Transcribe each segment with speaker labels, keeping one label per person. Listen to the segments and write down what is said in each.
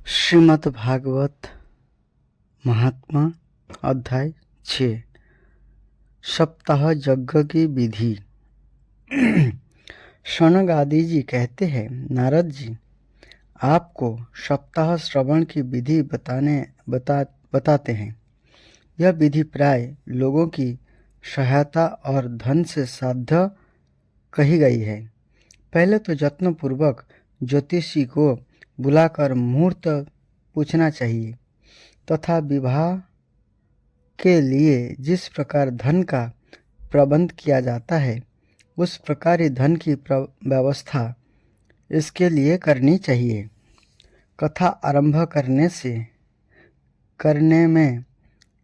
Speaker 1: श्रीमद् भागवत महात्मा अध्याय 6 सप्ताह यज्ञ की विधि। शौनक आदि जी कहते हैं, नारद जी आपको सप्ताह श्रवण की विधि बताते हैं। यह विधि प्राय लोगों की सहायता और धन से साध्य कही गई है। पहले तो यत्नपूर्वक ज्योतिषी को बुलाकर मुहूर्त पूछना चाहिए तथा विवाह के लिए जिस प्रकार धन का प्रबंध किया जाता है उस प्रकार ही धन की व्यवस्था इसके लिए करनी चाहिए। कथा आरंभ करने में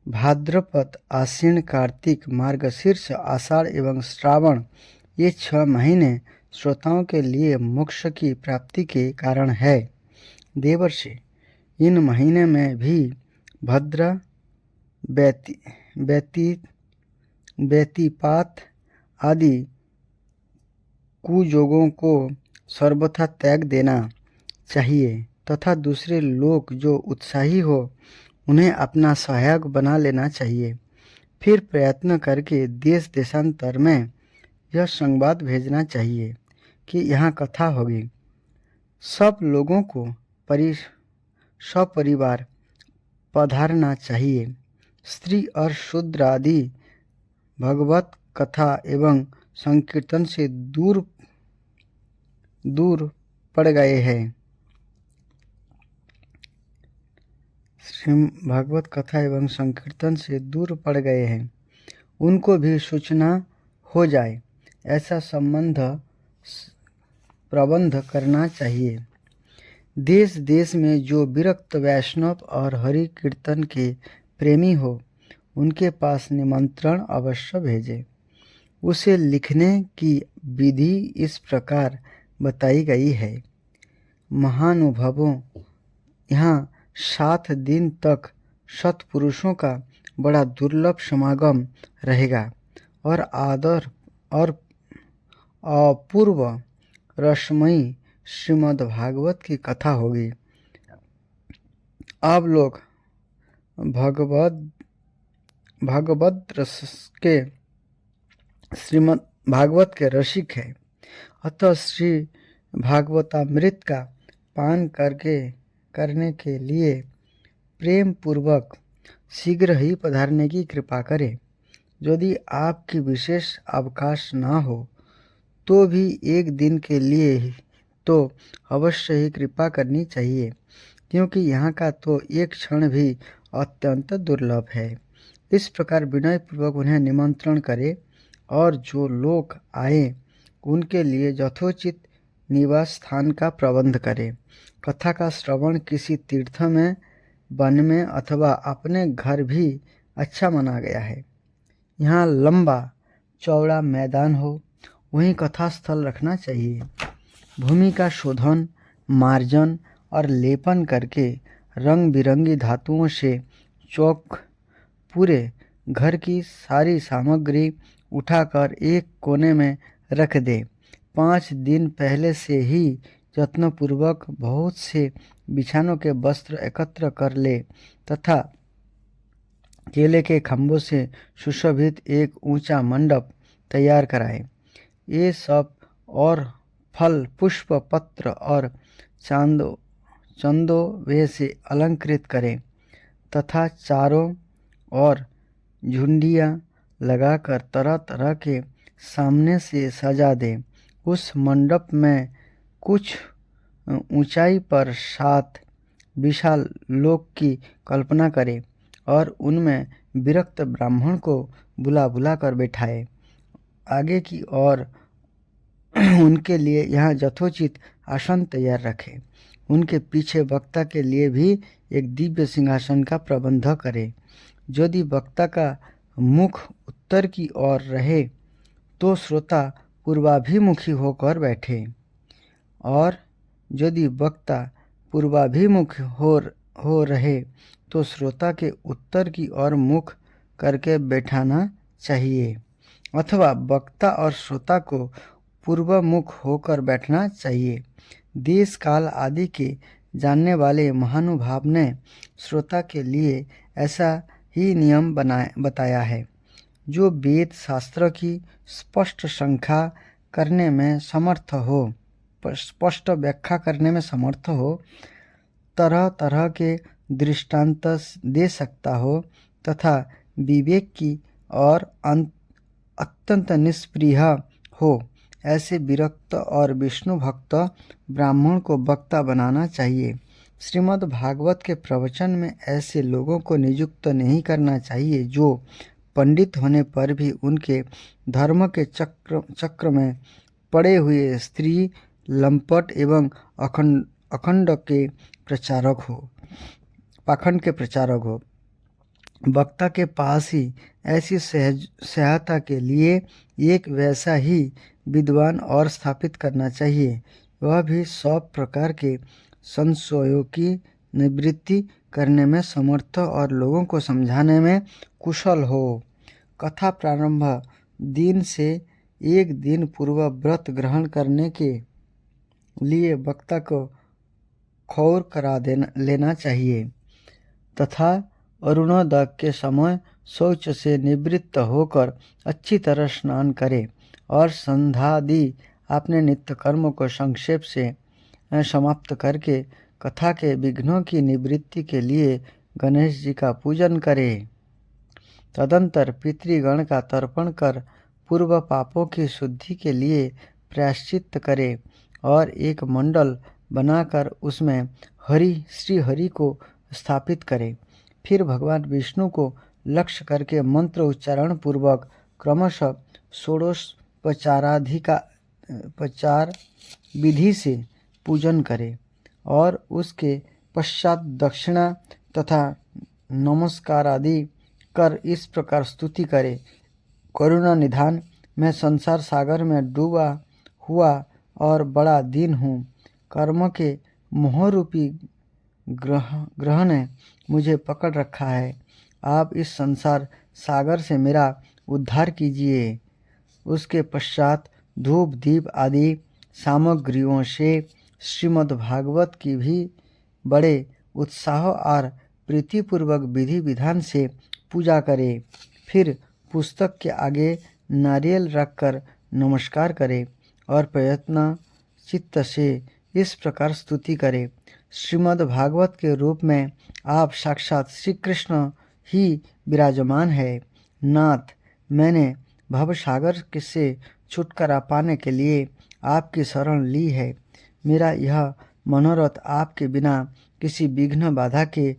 Speaker 1: भाद्रपद, आश्विन, कार्तिक, मार्गशीर्ष, आषाढ़ एवं श्रावण ये 6 महीने श्रोताओं के लिए मोक्ष की प्राप्ति के कारण है। देवर्षि इन महीने में भी भद्र, व्यतिपात आदि कुयोगों को सर्वथा त्याग देना चाहिए तथा दूसरे लोग जो उत्साही हो उन्हें अपना सहायक बना लेना चाहिए। फिर प्रयत्न करके देश देशांतर में यह संवाद भेजना चाहिए कि यहाँ कथा होगी। सब लोगों को सपरिवार पधारना चाहिए। स्त्री और शूद्र आदि भगवत कथा एवं संकीर्तन से दूर पड़ गए हैं। भागवत कथा एवं संकीर्तन से दूर पड़ गए हैं, उनको भी सूचना हो जाए ऐसा प्रबंध करना चाहिए। देश देश में जो विरक्त वैष्णव और हरि कीर्तन के प्रेमी हो उनके पास निमंत्रण अवश्य भेजें। उसे लिखने की विधि इस प्रकार बताई गई है। महानुभावों, यहाँ 7 दिन तक सत्पुरुषों का बड़ा दुर्लभ समागम रहेगा और आदर और अपूर्व रसमयी श्रीमद् भागवत की कथा होगी। आप लोग भागवत रस के श्रीमद् भागवत के रसिक हैं, अतः श्री भागवतामृत का पान करने के लिए प्रेम पूर्वक शीघ्र ही पधारने की कृपा करें। यदि आपकी विशेष अवकाश ना हो तो भी एक दिन के लिए तो अवश्य ही कृपा करनी चाहिए, क्योंकि यहाँ का तो एक क्षण भी अत्यंत दुर्लभ है। इस प्रकार विनय पूर्वक उन्हें निमंत्रण करें और जो लोग आए उनके लिए यथोचित निवास स्थान का प्रबंध करें। कथा का श्रवण किसी तीर्थ में, वन में अथवा अपने घर भी अच्छा माना गया है। यहाँ लंबा चौड़ा मैदान हो, वहीं कथा स्थल रखना चाहिए। भूमि का शोधन, मार्जन और लेपन करके रंग बिरंगी धातुओं से चौक पूरे घर की सारी सामग्री उठाकर एक कोने में रख दे। 5 दिन पहले से ही यत्नपूर्वक बहुत से बिछानों के वस्त्र एकत्र कर ले तथा केले के खंभों से सुशोभित एक ऊंचा मंडप तैयार कराए। ये सब और फल, पुष्प, पत्र और चंदोवे से अलंकृत करें तथा चारों ओर झुंडियाँ लगाकर तरह तरह के सामने से सजा दें। उस मंडप में कुछ ऊंचाई पर 7 विशाल लोक की कल्पना करें और उनमें विरक्त ब्राह्मण को बुला कर बैठाए। आगे की ओर उनके लिए यहाँ यथोचित आसन तैयार रखें। उनके पीछे वक्ता के लिए भी एक दिव्य सिंहासन का प्रबंध करें। यदि वक्ता का मुख उत्तर की ओर रहे तो श्रोता पूर्वाभिमुखी होकर बैठे, और यदि वक्ता पूर्वाभिमुख हो रहे तो श्रोता के उत्तर की ओर मुख करके बैठाना चाहिए, अथवा वक्ता और श्रोता को पूर्व मुख होकर बैठना चाहिए। देश काल आदि के जानने वाले महानुभाव ने श्रोता के लिए ऐसा ही नियम बताया है। जो वेद शास्त्र की स्पष्ट संख्या करने में समर्थ हो, स्पष्ट व्याख्या करने में समर्थ हो, तरह तरह के दृष्टांत दे सकता हो तथा विवेक की और अत्यंत निष्प्रिय हो, ऐसे विरक्त और विष्णु भक्त ब्राह्मण को वक्ता बनाना चाहिए। श्रीमद् भागवत के प्रवचन में ऐसे लोगों को नियुक्त नहीं करना चाहिए जो पंडित होने पर भी उनके धर्म के चक्र में पड़े हुए स्त्री, लंपट एवं अखंड के प्रचारक हो, पाखंड के प्रचारक हो। वक्ता के पास ही ऐसी सहायता के लिए एक वैसा ही विद्वान और स्थापित करना चाहिए, वह भी सब प्रकार के संशयों की निवृत्ति करने में समर्थ और लोगों को समझाने में कुशल हो। कथा प्रारंभ दिन से एक दिन पूर्व व्रत ग्रहण करने के लिए वक्ता को खौर करा लेना चाहिए तथा अरुणोदय के समय शौच से निवृत्त होकर अच्छी तरह स्नान करे और संध्यादि अपने नित्य कर्म को संक्षेप से समाप्त करके कथा के विघ्नों की निवृत्ति के लिए गणेश जी का पूजन करे। तदंतर पितृगण का तर्पण कर पूर्व पापों की शुद्धि के लिए प्रायश्चित करे और एक मंडल बनाकर उसमें श्री हरि को स्थापित करे। फिर भगवान विष्णु को लक्ष्य करके मंत्र उच्चारण पूर्वक क्रमशः षोडशोपचार विधि से पूजन करे और उसके पश्चात दक्षिणा तथा नमस्कार आदि कर इस प्रकार स्तुति करे। करुणा निधान, मैं संसार सागर में डूबा हुआ और बड़ा दीन हूँ। कर्म के मोहरूपी ग्रह ने मुझे पकड़ रखा है। आप इस संसार सागर से मेरा उद्धार कीजिए। उसके पश्चात धूप दीप आदि सामग्रियों से श्रीमद् भागवत की भी बड़े उत्साह और प्रीतिपूर्वक विधि विधान से पूजा करे। फिर पुस्तक के आगे नारियल रखकर नमस्कार करे और प्रयत्न चित्त से इस प्रकार स्तुति करे। श्रीमद् भागवत के रूप में आप साक्षात श्री कृष्ण ही विराजमान है। नाथ, मैंने भवसागर से छुटकारा पाने के लिए आपकी शरण ली है। मेरा यह मनोरथ आपके बिना किसी विघ्न बाधा के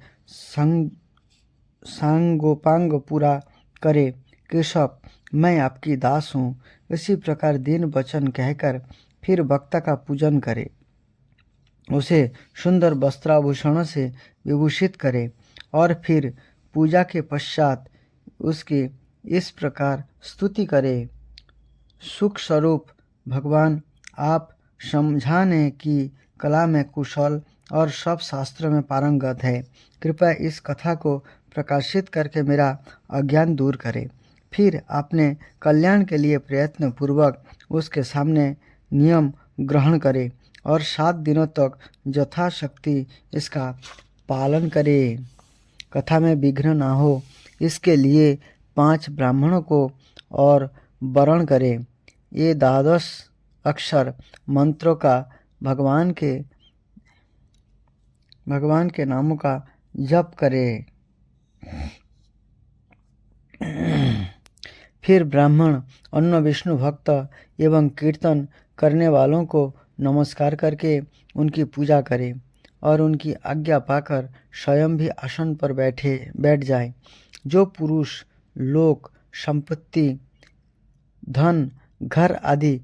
Speaker 1: सांगोपांग पूरा करे। केशव, मैं आपकी दास हूँ। इसी प्रकार दीन वचन कहकर फिर वक्ता का पूजन करे, उसे सुंदर वस्त्राभूषणों से विभूषित करे और फिर पूजा के पश्चात उसकी इस प्रकार स्तुति करे। सुख स्वरूप भगवान, आप समझाने की कला में कुशल और सब शास्त्र में पारंगत है। कृपया इस कथा को प्रकाशित करके मेरा अज्ञान दूर करें। फिर अपने कल्याण के लिए प्रयत्न पूर्वक उसके सामने नियम ग्रहण करें और 7 दिनों तक यथाशक्ति इसका पालन करें। कथा में विघ्न ना हो इसके लिए 5 ब्राह्मणों को और वरण करें। ये 12 अक्षर मंत्रों का भगवान के नामों का जप करें। फिर ब्राह्मण अन्य विष्णु भक्त एवं कीर्तन करने वालों को नमस्कार करके उनकी पूजा करें और उनकी आज्ञा पाकर स्वयं भी आसन पर बैठ जाए। जो पुरुष लोक संपत्ति, धन, घर आदि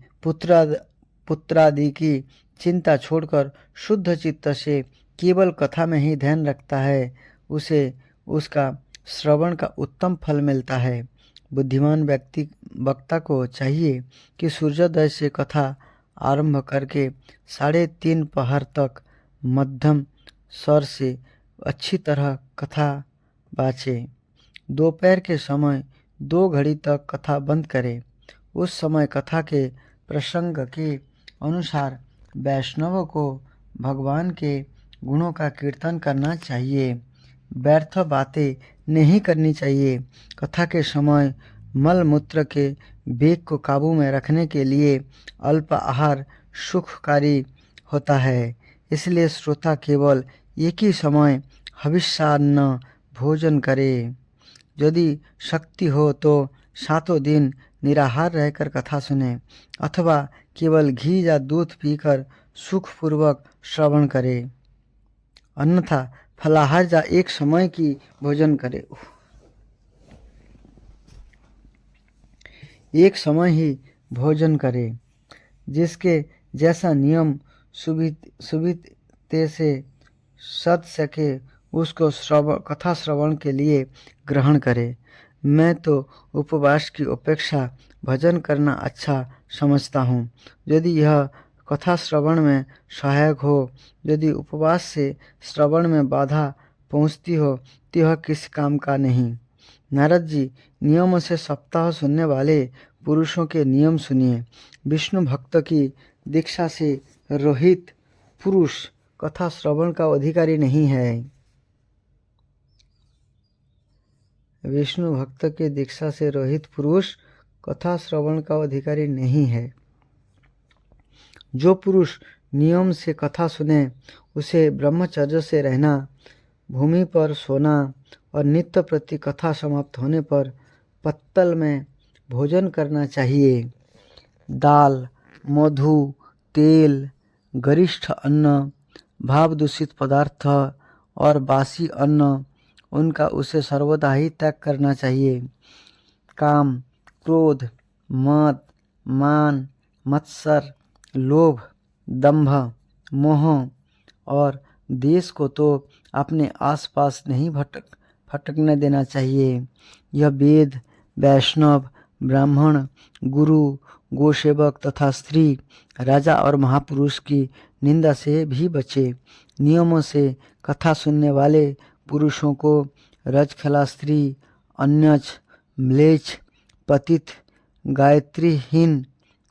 Speaker 1: पुत्रादि की चिंता छोड़कर शुद्ध चित्त से केवल कथा में ही ध्यान रखता है, उसे उसका श्रवण का उत्तम फल मिलता है। बुद्धिमान वक्ता को चाहिए कि सूर्योदय से कथा आरंभ करके 3:30 पहर तक मध्यम स्वर से अच्छी तरह कथा बाँचे। दोपहर के समय 2 घड़ी तक कथा बंद करे। उस समय कथा के प्रसंग के अनुसार वैष्णव को भगवान के गुणों का कीर्तन करना चाहिए। व्यर्थ बातें नहीं करनी चाहिए। कथा के समय मल मूत्र के वेग को काबू में रखने के लिए अल्प आहार सुखकारी होता है। इसलिए श्रोता केवल एक ही समय हविष्यान्न भोजन करे। यदि शक्ति हो तो 7 दिन निराहार रहकर कथा सुने अथवा केवल घी या दूध पीकर सुखपूर्वक श्रवण करे। अन्यथा फलाहार या एक समय की भोजन करे। एक समय ही भोजन करे। जिसके जैसा नियम सुविधे से सद सके उसको कथा श्रवण के लिए ग्रहण करे। मैं तो उपवास की अपेक्षा भजन करना अच्छा समझता हूँ। यदि यह कथा श्रवण में सहायक हो। यदि उपवास से श्रवण में बाधा पहुँचती हो तो यह किस काम का नहीं। नारद जी, नियमों से सप्ताह सुनने वाले पुरुषों के नियम सुनिए। विष्णु भक्त की दीक्षा से रहित पुरुष कथा श्रवण का अधिकारी नहीं है। विष्णु भक्त की दीक्षा से रहित पुरुष कथा श्रवण का अधिकारी नहीं है। जो पुरुष नियम से कथा सुने उसे ब्रह्मचर्य से रहना, भूमि पर सोना और नित्य प्रति कथा समाप्त होने पर पत्तल में भोजन करना चाहिए। दाल, मधु, तेल, गरिष्ठ अन्न, भाव दूषित पदार्थ और बासी अन्न उनका उसे सर्वदा ही त्याग करना चाहिए। काम, क्रोध, मद, मान, मत्सर, लोभ, दंभ, मोह और देश को तो अपने आसपास नहीं भटकने देना चाहिए। यह वेद, वैष्णव, ब्राह्मण, गुरु, गोसेवक तथा स्त्री, राजा और महापुरुष की निंदा से भी बचे। नियमों से कथा सुनने वाले पुरुषों को रजखला स्त्री, अन्यज, म्लेच्छ, पतित, गायत्रीहीन,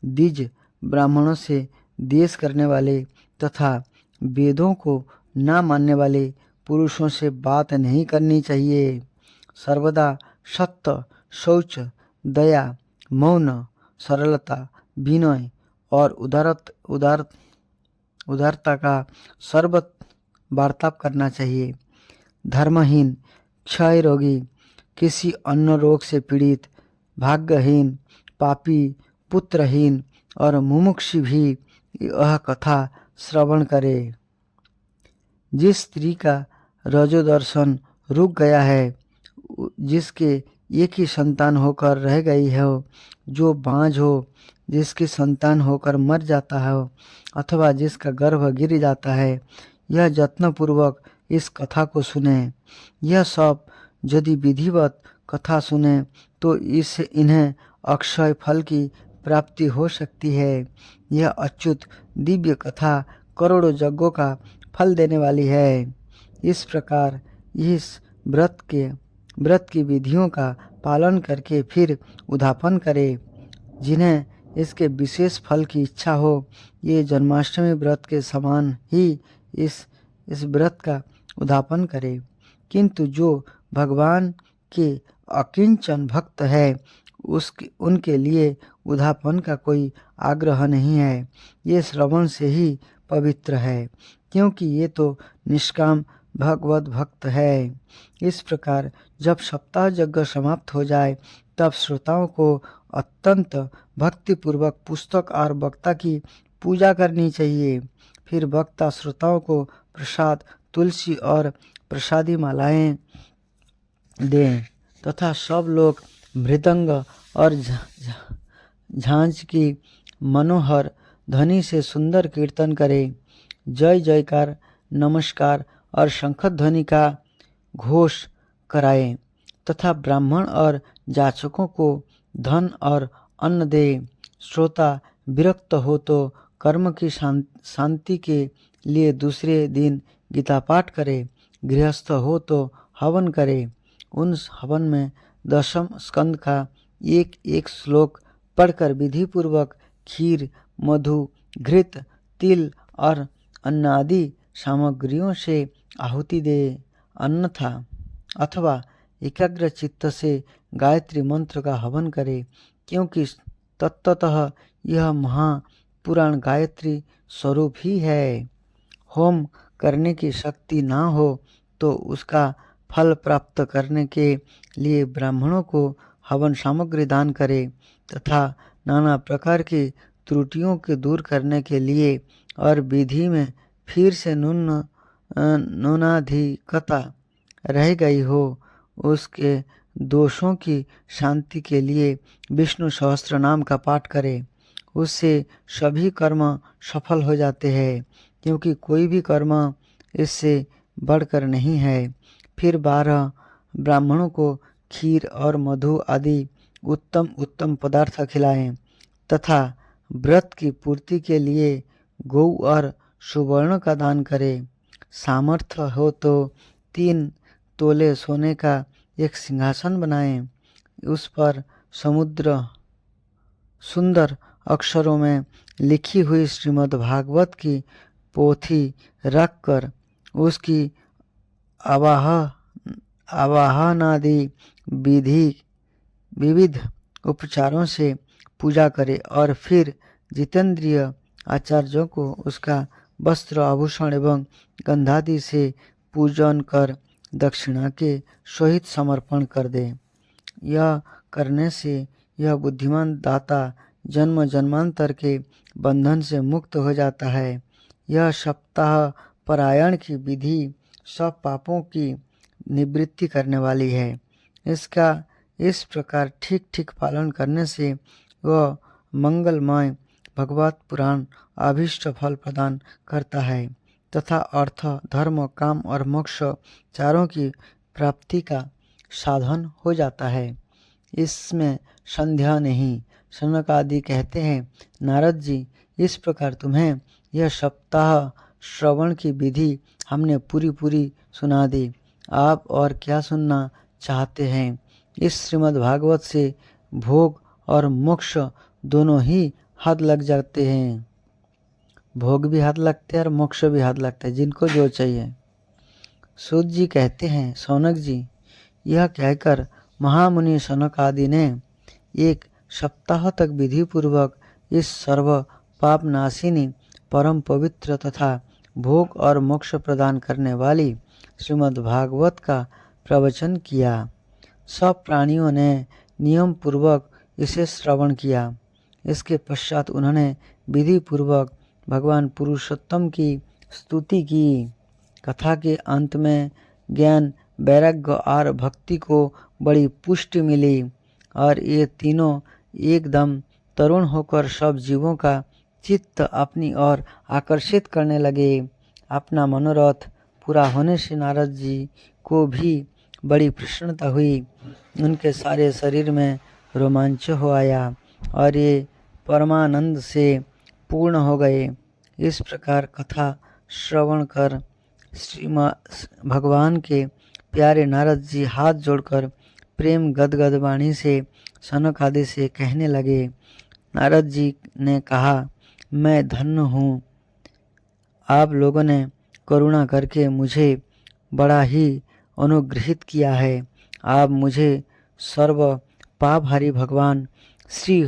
Speaker 1: द्विज ब्राह्मणों से द्वेष करने वाले तथा वेदों को न मानने वाले पुरुषों से बात नहीं करनी चाहिए। सर्वदा सत्य, शौच, दया, मौन, सरलता, विनय और उदारता का सर्वत वार्ताव करना चाहिए। धर्महीन, क्षय रोगी, किसी अन्य रोग से पीड़ित, भाग्यहीन, पापी, पुत्रहीन और मुमुक्षु भी यह कथा श्रवण करे। जिस स्त्री का रजोदर्शन रुक गया है, जिसके एक ही संतान होकर रह गई हो, जो बांझ हो, जिसकी संतान होकर मर जाता है अथवा जिसका गर्भ गिर जाता है, यह यत्नपूर्वक इस कथा को सुने। यह सब यदि विधिवत कथा सुने तो इन्हें अक्षय फल की प्राप्ति हो सकती है। यह अच्युत दिव्य कथा करोड़ों यज्ञों का फल देने वाली है। इस प्रकार इस व्रत की विधियों का पालन करके फिर उद्यापन करे। जिन्हें इसके विशेष फल की इच्छा हो, ये जन्माष्टमी व्रत के समान ही इस व्रत का उद्यापन करे। किंतु जो भगवान के अकिंचन भक्त है उनके लिए उद्यापन का कोई आग्रह नहीं है। ये श्रवण से ही पवित्र है, क्योंकि ये तो निष्काम भगवत भक्त है। इस प्रकार जब सप्ताह यज्ञ समाप्त हो जाए तब श्रोताओं को अत्यंत भक्तिपूर्वक पुस्तक और वक्ता की पूजा करनी चाहिए। फिर वक्ता श्रोताओं को प्रसाद, तुलसी और प्रसादी मालाएं दें तथा सब लोग मृदंग और झांझ की मनोहर ध्वनि से सुंदर कीर्तन करें। जय जयकार, नमस्कार और शंख ध्वनि का घोष कराएं तथा ब्राह्मण और जाचकों को धन और अन्न दे। श्रोता विरक्त हो तो कर्म की शांति के लिए दूसरे दिन गीता पाठ करे। गृहस्थ हो तो हवन करे। उन हवन में 10वें स्कंद का एक एक श्लोक पढ़कर विधिपूर्वक खीर, मधु, घृत, तिल और अन्न आदि सामग्रियों से आहुति दे, अन्यथा अथवा एकाग्र चित्त से गायत्री मंत्र का हवन करे, क्योंकि तत्वतः यह महापुराण गायत्री स्वरूप ही है। होम करने की शक्ति ना हो तो उसका फल प्राप्त करने के लिए ब्राह्मणों को हवन सामग्री दान करे तथा नाना प्रकार की त्रुटियों के दूर करने के लिए और विधि में फिर से न्यूनाधिकता रह गई हो उसके दोषों की शांति के लिए विष्णु सहस्त्र नाम का पाठ करे। उससे सभी कर्म सफल हो जाते हैं, क्योंकि कोई भी कर्म इससे बढ़कर नहीं है। फिर 12 ब्राह्मणों को खीर और मधु आदि उत्तम उत्तम पदार्थ खिलाएं तथा व्रत की पूर्ति के लिए गौ और सुवर्ण का दान करें। सामर्थ्य हो तो 3 तोले सोने का एक सिंहासन बनाएं, उस पर सुंदर अक्षरों में लिखी हुई श्रीमद् भागवत की पोथी रखकर उसकी आवाहनादि विविध उपचारों से पूजा करे और फिर जितेंद्रिय आचार्यों को उसका वस्त्र आभूषण एवं गंधादि से पूजन कर दक्षिणा के सहित समर्पण कर दे। यह करने से यह बुद्धिमान दाता जन्म जन्मांतर के बंधन से मुक्त हो जाता है। यह सप्ताह परायण की विधि सब पापों की निवृत्ति करने वाली है। इसका इस प्रकार ठीक ठीक पालन करने से वह मंगलमय भगवत पुराण अभीष्ट फल प्रदान करता है तथा अर्थ, धर्म, काम और मोक्ष चारों की प्राप्ति का साधन हो जाता है। इसमें संदेह नहीं। सनक आदि कहते हैं, नारद जी, इस प्रकार तुम्हें यह सप्ताह श्रवण की विधि हमने पूरी सुना दी। आप और क्या सुनना चाहते हैं? इस श्रीमद् भागवत से भोग और मोक्ष दोनों ही हाथ लग जाते हैं। भोग भी हाथ लगते हैं और मोक्ष भी हाथ लगता है, जिनको जो चाहिए। सूत जी कहते हैं, सौनक जी, यह कहकर महामुनि सनक आदि ने एक सप्ताह तक विधि पूर्वक इस सर्व पाप नाशिनी परम पवित्र तथा भोग और मोक्ष प्रदान करने वाली श्रीमद् भागवत का प्रवचन किया। सब प्राणियों ने नियम पूर्वक इसे श्रवण किया। इसके पश्चात उन्होंने विधि पूर्वक भगवान पुरुषोत्तम की स्तुति की। कथा के अंत में ज्ञान, वैराग्य और भक्ति को बड़ी पुष्टि मिली और ये तीनों एकदम तरुण होकर सब जीवों का चित्त अपनी ओर आकर्षित करने लगे। अपना मनोरथ पूरा होने से नारद जी को भी बड़ी प्रसन्नता हुई। उनके सारे शरीर में रोमांच हो आया और ये परमानंद से पूर्ण हो गए। इस प्रकार कथा श्रवण कर भगवान के प्यारे नारद जी हाथ जोड़कर प्रेम गदगद वाणी से सनक आदि से कहने लगे। नारद जी ने कहा, मैं धन्य हूँ, आप लोगों ने करुणा करके मुझे बड़ा ही अनुग्रहित किया है। आप मुझे सर्व पापहारी भगवान श्री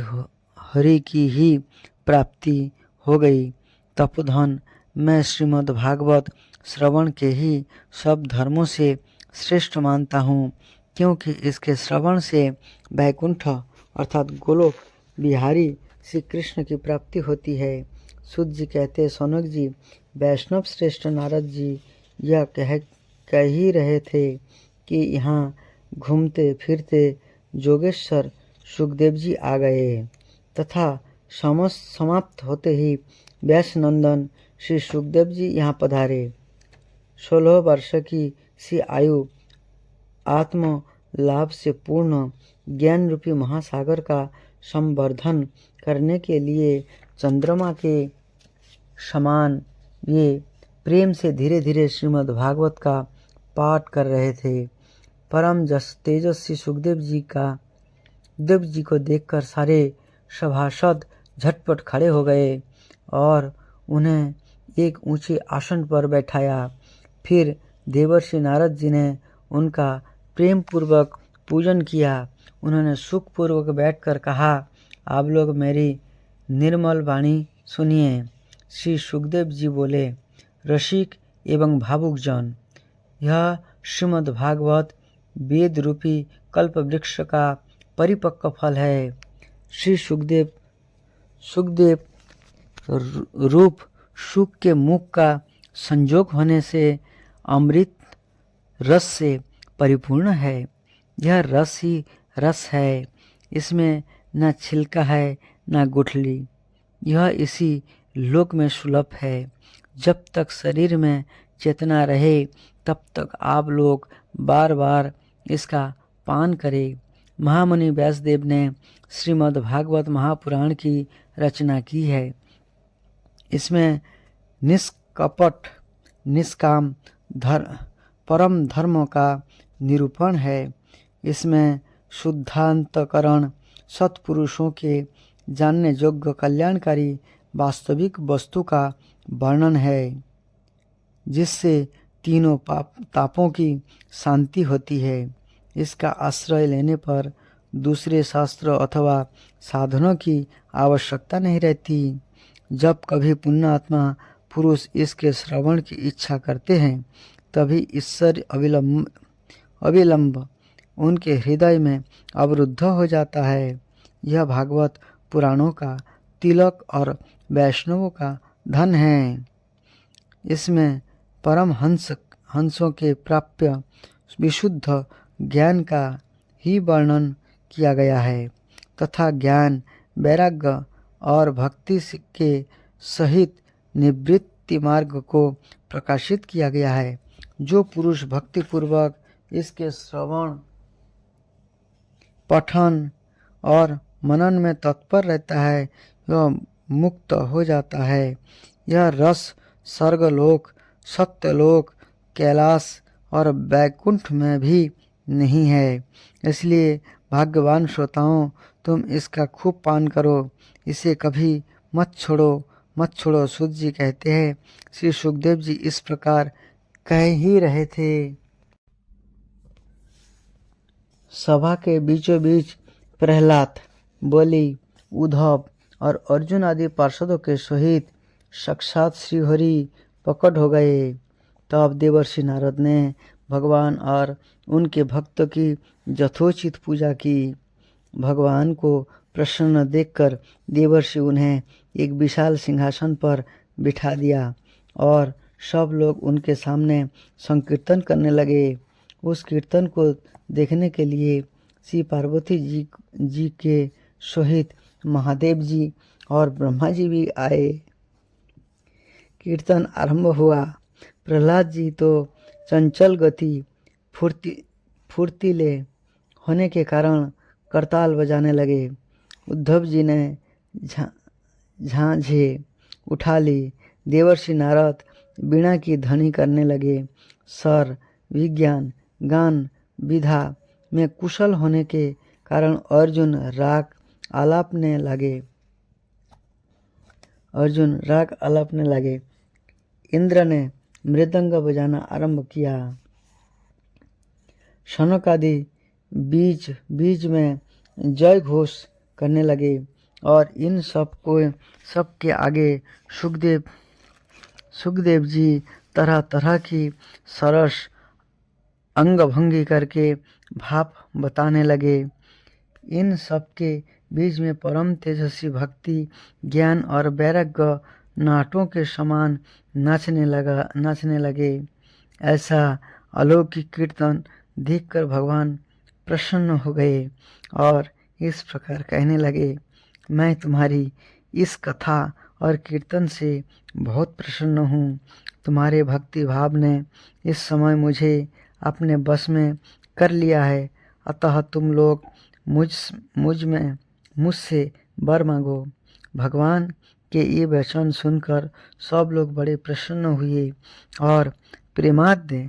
Speaker 1: हरि की ही प्राप्ति हो गई। तपोधन, मैं श्रीमद् भागवत श्रवण के ही सब धर्मों से श्रेष्ठ मानता हूँ, क्योंकि इसके श्रवण से वैकुंठ अर्थात गोलोक बिहारी श्री कृष्ण की प्राप्ति होती है। सूत जी कहते, सौनक जी, वैष्णव श्रेष्ठ नारद जी यह कह ही रहे थे कि यहाँ घूमते फिरते जोगेश्वर सुखदेव जी आ गए तथा समाप्त होते ही व्यासनंदन श्री सुखदेव जी यहाँ पधारे। 16 वर्ष की सी आयु आत्म लाभ से पूर्ण ज्ञान रूपी महासागर का संवर्धन करने के लिए चंद्रमा के समान ये प्रेम से धीरे धीरे श्रीमद् भागवत का पाठ कर रहे थे। परम तेजस्वी सुखदेव जी को देखकर सारे सभासद झटपट खड़े हो गए और उन्हें एक ऊंचे आसन पर बैठाया। फिर देवर्षि नारद जी ने उनका प्रेम पूर्वक पूजन किया। उन्होंने सुखपूर्वक बैठकर कहा, आप लोग मेरी निर्मल वाणी सुनिए। श्री सुखदेव जी बोले, रसिक एवं भावुक जन, यह श्रीमद् भागवत वेद रूपी कल्प वृक्ष का परिपक्व फल है। श्री सुखदेव रूप सुख के मुख का संजोग होने से अमृत रस से परिपूर्ण है। यह रस ही रस है, इसमें न छिलका है न गुठली। यह इसी लोक में सुलभ है। जब तक शरीर में चेतना रहे तब तक आप लोग बार बार इसका पान करें। महामुनि व्यासदेव ने श्रीमद् भागवत महापुराण की रचना की है। इसमें निष्कपट निष्काम परम धर्म का निरूपण है। इसमें शुद्धांतकरण सत्पुरुषों के जानने योग्य कल्याणकारी वास्तविक वस्तु का वर्णन है, जिससे तीनों तापों की शांति होती है। इसका आश्रय लेने पर दूसरे शास्त्र अथवा साधनों की आवश्यकता नहीं रहती। जब कभी पुण्यात्मा पुरुष इसके श्रवण की इच्छा करते हैं तभी ईश्वर अविलंब उनके हृदय में अवरुद्ध हो जाता है। यह भागवत पुराणों का तिलक और वैष्णवों का धन है। इसमें परम हंसों के प्राप्य विशुद्ध ज्ञान का ही वर्णन किया गया है तथा ज्ञान, वैराग्य और भक्ति के सहित निवृत्ति मार्ग को प्रकाशित किया गया है। जो पुरुष भक्ति पूर्वक इसके श्रवण, पठन और मनन में तत्पर रहता है वह मुक्त हो जाता है। यह रस स्वर्गलोक, सत्यलोक, कैलाश और वैकुंठ में भी नहीं है। इसलिए भाग्यवान श्रोताओं, तुम इसका खूब पान करो, इसे कभी मत छोड़ो। सूत जी कहते हैं, श्री सुखदेव जी इस प्रकार कह ही रहे थे। सभा के बीचों बीच प्रहलाद, बलि, उद्धव और अर्जुन आदि पार्षदों के सहित साक्षात श्रीहरि प्रकट हो गए। तब देवर्षि नारद ने भगवान और उनके भक्तों की यथोचित पूजा की। भगवान को प्रसन्न देखकर देवर्षि उन्हें एक विशाल सिंहासन पर बिठा दिया और सब लोग उनके सामने संकीर्तन करने लगे। उस कीर्तन को देखने के लिए श्री पार्वती जी के सहित महादेव जी और ब्रह्मा जी भी आए। कीर्तन आरंभ हुआ। प्रहलाद जी तो चंचल गति फुर्तीले होने के कारण करताल बजाने लगे। उद्धव जी ने झांझे उठा ली। देवर्षि नारद वीणा की ध्वनि करने लगे। सर विज्ञान, गान, विधा में कुशल होने के कारण अर्जुन राग आलापने लगे। इंद्र ने मृदंग बजाना आरंभ किया। शनक आदि बीच में जय घोष करने लगे और इन सबके आगे सुखदेव जी तरह तरह की सरस अंगभंगी करके भाव बताने लगे। इन सबके बीच में परम तेजस्वी भक्ति, ज्ञान और वैराग्य नाटों के समान नाचने लगे। ऐसा अलौकिक कीर्तन देखकर भगवान प्रसन्न हो गए और इस प्रकार कहने लगे, मैं तुम्हारी इस कथा और कीर्तन से बहुत प्रसन्न हूँ। तुम्हारे भक्ति भाव ने इस समय मुझे अपने बस में कर लिया है। अतः तुम लोग मुझसे वर मांगो। भगवान के ये वचन सुनकर सब लोग बड़े प्रसन्न हुए और प्रेमाद्य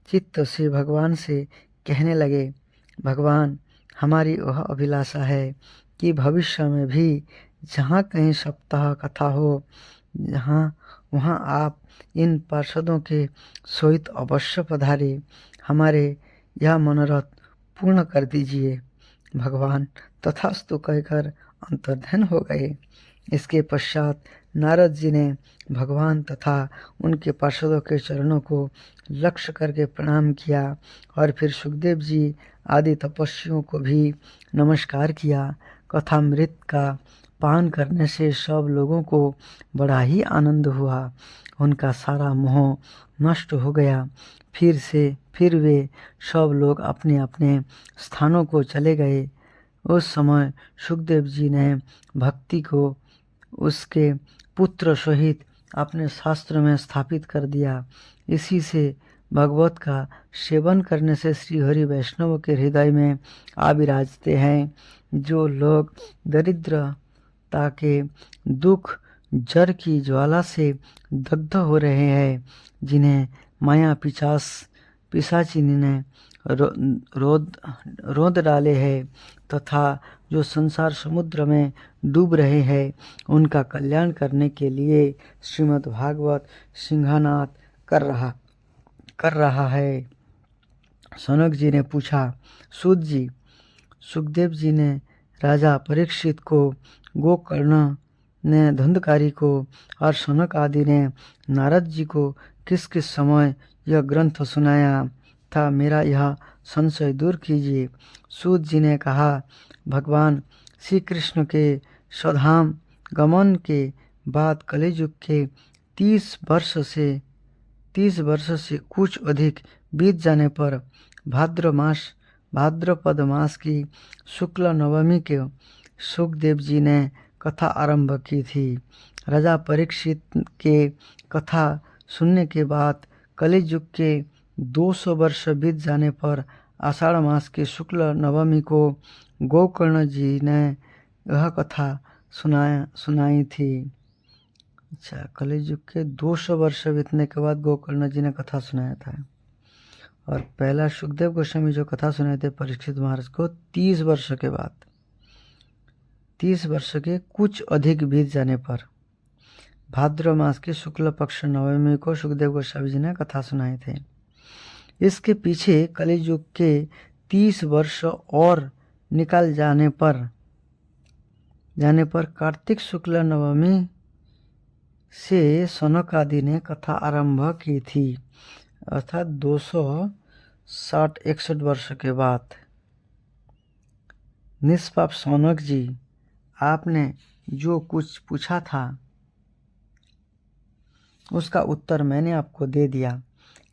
Speaker 1: चित्त से भगवान से कहने लगे, भगवान, हमारी वह अभिलाषा है कि भविष्य में भी जहाँ कहीं सप्ताह कथा हो, जहाँ वहाँ आप इन पार्षदों के सहित अवश्य पधारे, हमारे यह मनोरथ पूर्ण कर दीजिए। भगवान तथास्तु कहकर अंतर्धान हो गए। इसके पश्चात नारद जी ने भगवान तथा उनके पार्षदों के चरणों को लक्ष्य करके प्रणाम किया और फिर सुखदेव जी आदि तपस्वियों को भी नमस्कार किया। कथामृत का पान करने से सब लोगों को बड़ा ही आनंद हुआ। उनका सारा मोह नष्ट हो गया। फिर वे सब लोग अपने अपने स्थानों को चले गए। उस समय सुखदेव जी ने भक्ति को उसके पुत्र सहित अपने शास्त्र में स्थापित कर दिया। इसी से भगवत का सेवन करने से श्री हरि वैष्णव के हृदय में आ विराजते हैं। जो लोग दरिद्रता के दुख जर की ज्वाला से दग्ध हो रहे हैं, जिन्हें माया पिशाचिनी ने रोद डाले हैं तथा जो संसार समुद्र में डूब रहे हैं, उनका कल्याण करने के लिए श्रीमद् भागवत सिंहानाद कर रहा है। सनक जी ने पूछा, सूत जी, सुखदेव जी ने राजा परीक्षित को, गोकर्ण ने धुंधकारी को और सनक आदि ने नारद जी को किस किस समय यह ग्रंथ सुनाया था, मेरा यह संशय दूर कीजिए। सूत जी ने कहा, भगवान श्री कृष्ण के स्वधाम गमन के बाद कलियुग के 30 वर्ष से कुछ अधिक बीत जाने पर भाद्रपद मास की शुक्ल नवमी के सुखदेव जी ने कथा आरंभ की थी। राजा परीक्षित के कथा सुनने के बाद कलियुग के 200 वर्ष बीत जाने पर आषाढ़ मास की शुक्ल नवमी को गोकर्ण जी ने यह कथा सुनाई थी। अच्छा, कलियुग के 200 वर्ष बीतने के बाद गोकर्ण जी ने कथा सुनाया था। और पहला सुखदेव गोस्वामी जो कथा सुनाए थे परीक्षित महाराज को 30 वर्ष के बाद, 30 वर्ष के कुछ अधिक बीत जाने पर भाद्र मास की शुक्ल पक्ष नवमी को सुखदेव गोस्वामी जी ने कथा सुनाए थे। इसके पीछे कलियुग के 30 वर्ष और निकाल जाने पर कार्तिक शुक्ल नवमी से सनक आदि ने कथा आरंभ की थी, अर्थात 260-61 वर्ष के बाद। निष्पाप सनक जी, आपने जो कुछ पूछा था उसका उत्तर मैंने आपको दे दिया।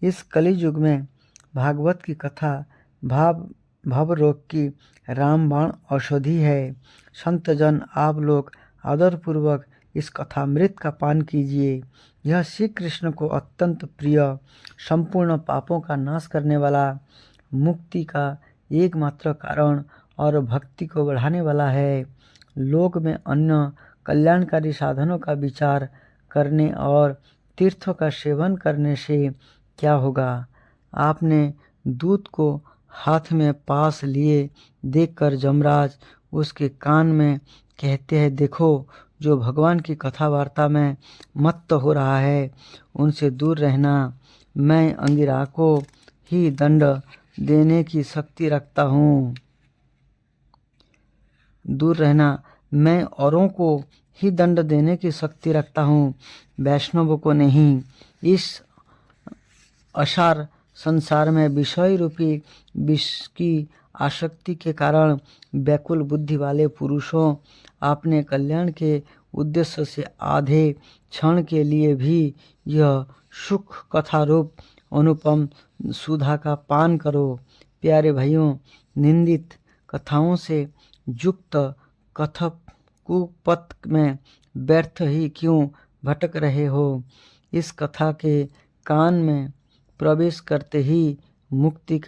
Speaker 1: इस कलियुग में भागवत की कथा भव रोग की रामबाण औषधि है। संत जन, आप लोग आदरपूर्वक इस कथामृत का पान कीजिए। यह श्री कृष्ण को अत्यंत प्रिय, संपूर्ण पापों का नाश करने वाला, मुक्ति का एकमात्र कारण और भक्ति को बढ़ाने वाला है। लोक में अन्य कल्याणकारी साधनों का विचार करने और तीर्थों का सेवन करने से क्या होगा। आपने दूत को हाथ में पास लिए देखकर जमराज उसके कान में कहते हैं, देखो, जो भगवान की कथा वार्ता में मत्त हो रहा है उनसे दूर रहना। मैं अंगिरा को ही दंड देने की शक्ति रखता हूँ। दूर रहना, मैं औरों को ही दंड देने की शक्ति रखता हूँ, वैष्णवों को नहीं। इस असार संसार में विषय रूपी विष की आसक्ति के कारण व्याकुल बुद्धि वाले पुरुषों, अपने कल्याण के उद्देश्य से आधे क्षण के लिए भी यह सुख कथा रूप अनुपम सुधा का पान करो। प्यारे भाइयों, निंदित कथाओं से युक्त कथक कुपथ में व्यर्थ ही क्यों भटक रहे हो। इस कथा के कान में प्रवेश करते ही मुक्ति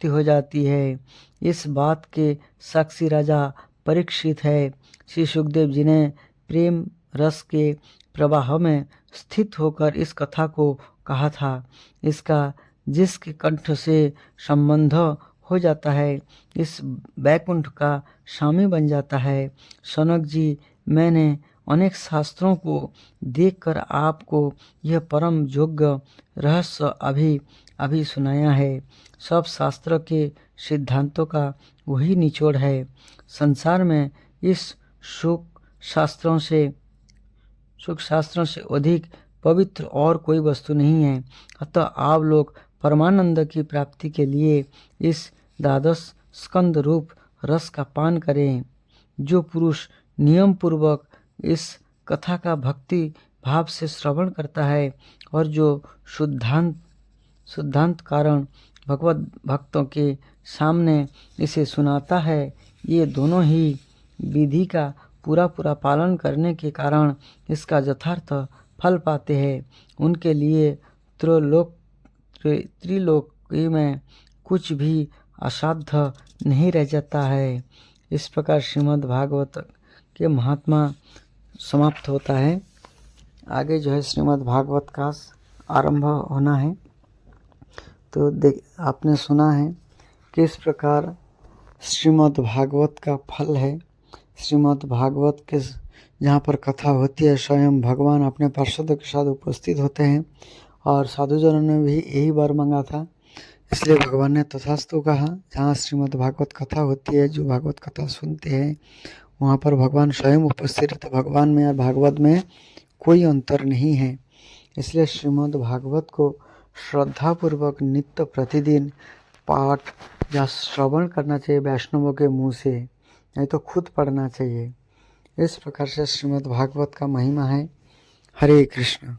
Speaker 1: हो जाती है। इस बात के साक्षी राजा परीक्षित है। श्री सुखदेव जी ने प्रेम रस के प्रवाह में स्थित होकर इस कथा को कहा था। इसका जिसके कंठ से संबंध हो जाता है, इस वैकुंठ का स्वामी बन जाता है। सनक जी, मैंने अनेक शास्त्रों को देखकर आपको यह परम योग्य रहस्य अभी अभी सुनाया है। सब शास्त्र के सिद्धांतों का वही निचोड़ है। संसार में इस सुख शास्त्रों से अधिक पवित्र और कोई वस्तु नहीं है। अतः आप लोग परमानंद की प्राप्ति के लिए इस द्वादश स्कंद रूप रस का पान करें। जो पुरुष नियम पूर्वक इस कथा का भक्ति भाव से श्रवण करता है और जो शुद्धांत कारण भगवत भक्तों के सामने इसे सुनाता है, ये दोनों ही विधि का पूरा पालन करने के कारण इसका यथार्थ फल पाते हैं। उनके लिए त्रिलोकी में कुछ भी असाध्य नहीं रह जाता है। इस प्रकार श्रीमद् भागवत के महात्मा समाप्त होता है। आगे जो है श्रीमद् भागवत का आरंभ होना है। तो आपने सुना है किस प्रकार श्रीमद् भागवत का फल है। श्रीमद् भागवत के जहाँ पर कथा होती है, स्वयं भगवान अपने पार्षदों के साथ उपस्थित होते हैं और साधुजनों ने भी यही वर मांगा था, इसलिए भगवान ने तथास्तु कहा। जहाँ श्रीमद् भागवत कथा होती है, जो भागवत कथा सुनते हैं, वहाँ पर भगवान स्वयं उपस्थित रहते। भगवान में और भागवत में कोई अंतर नहीं है। इसलिए श्रीमद् भागवत को श्रद्धापूर्वक नित्य प्रतिदिन पाठ या श्रवण करना चाहिए वैष्णवों के मुँह से, नहीं तो खुद पढ़ना चाहिए। इस प्रकार से श्रीमद् भागवत का महिमा है। हरे कृष्ण।